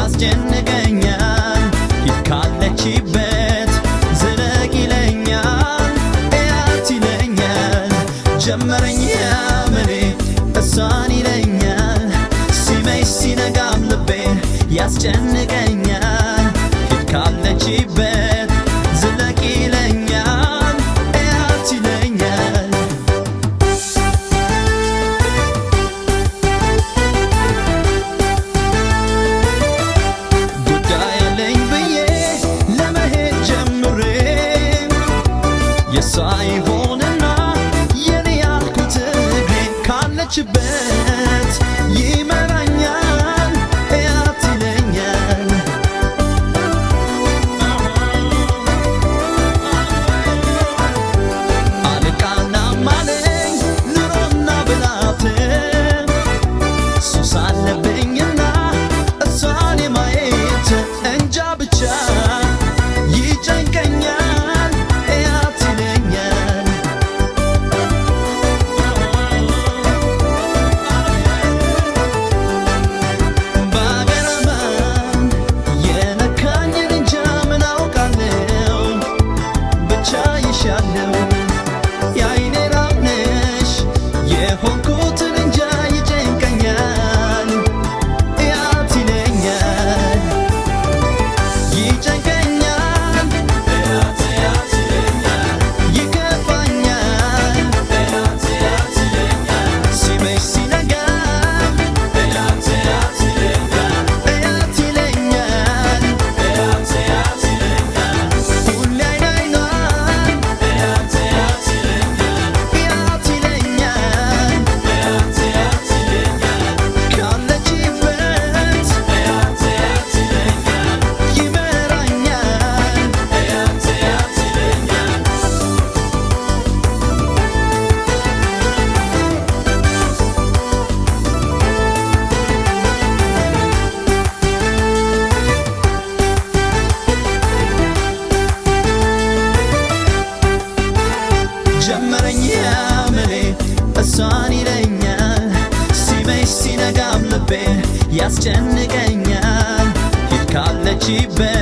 ያስጨንቀኛል ሂድ ካለችበት ዝለቅ ይለኛል እያት ይለኛል ጀመረኝ ያመኔ እሷን ይለኛል ሲመሽ ሲነጋም ልቤ ያስጨንቀኛል ሂድ ካለችበት ዝለቅ ይለኛል እያት ይለኛል ጉዳይ አለኝ ብዬ ለመሄድ ጀምሬ የሷ ይሆንና የኔ ያልኩት እግሬ ካለችበት ይመራኛል እያት ይለኛል አልቃናም አለኝ ኑሮና ብላት ሱስ አለብኝና እሷን የማየት እንጃ ብቻ ይጨንቀኛል እያት ይለኛል ባገረመም የነካኝን እንጃ ምን አውቃለሁ ብቻ ይሻለው የአይኔ ራብ ነሽ የሆንኩትን እንጃ ይጨንቀኛል እያት ይለኛል ይጨንቀኛል ይከፋኛል ሲመሽ ሲነጋ እያት ይለኛል ሁሌ አይን አይኗን እያት ይለኛል ካለችበት ይመራኛል ጀመረኝ ያመኔ እሷን ይለኛል ሲመሽ ሲነጋም ልቤ ያስጨንቀኛል ሂድ ካለችበት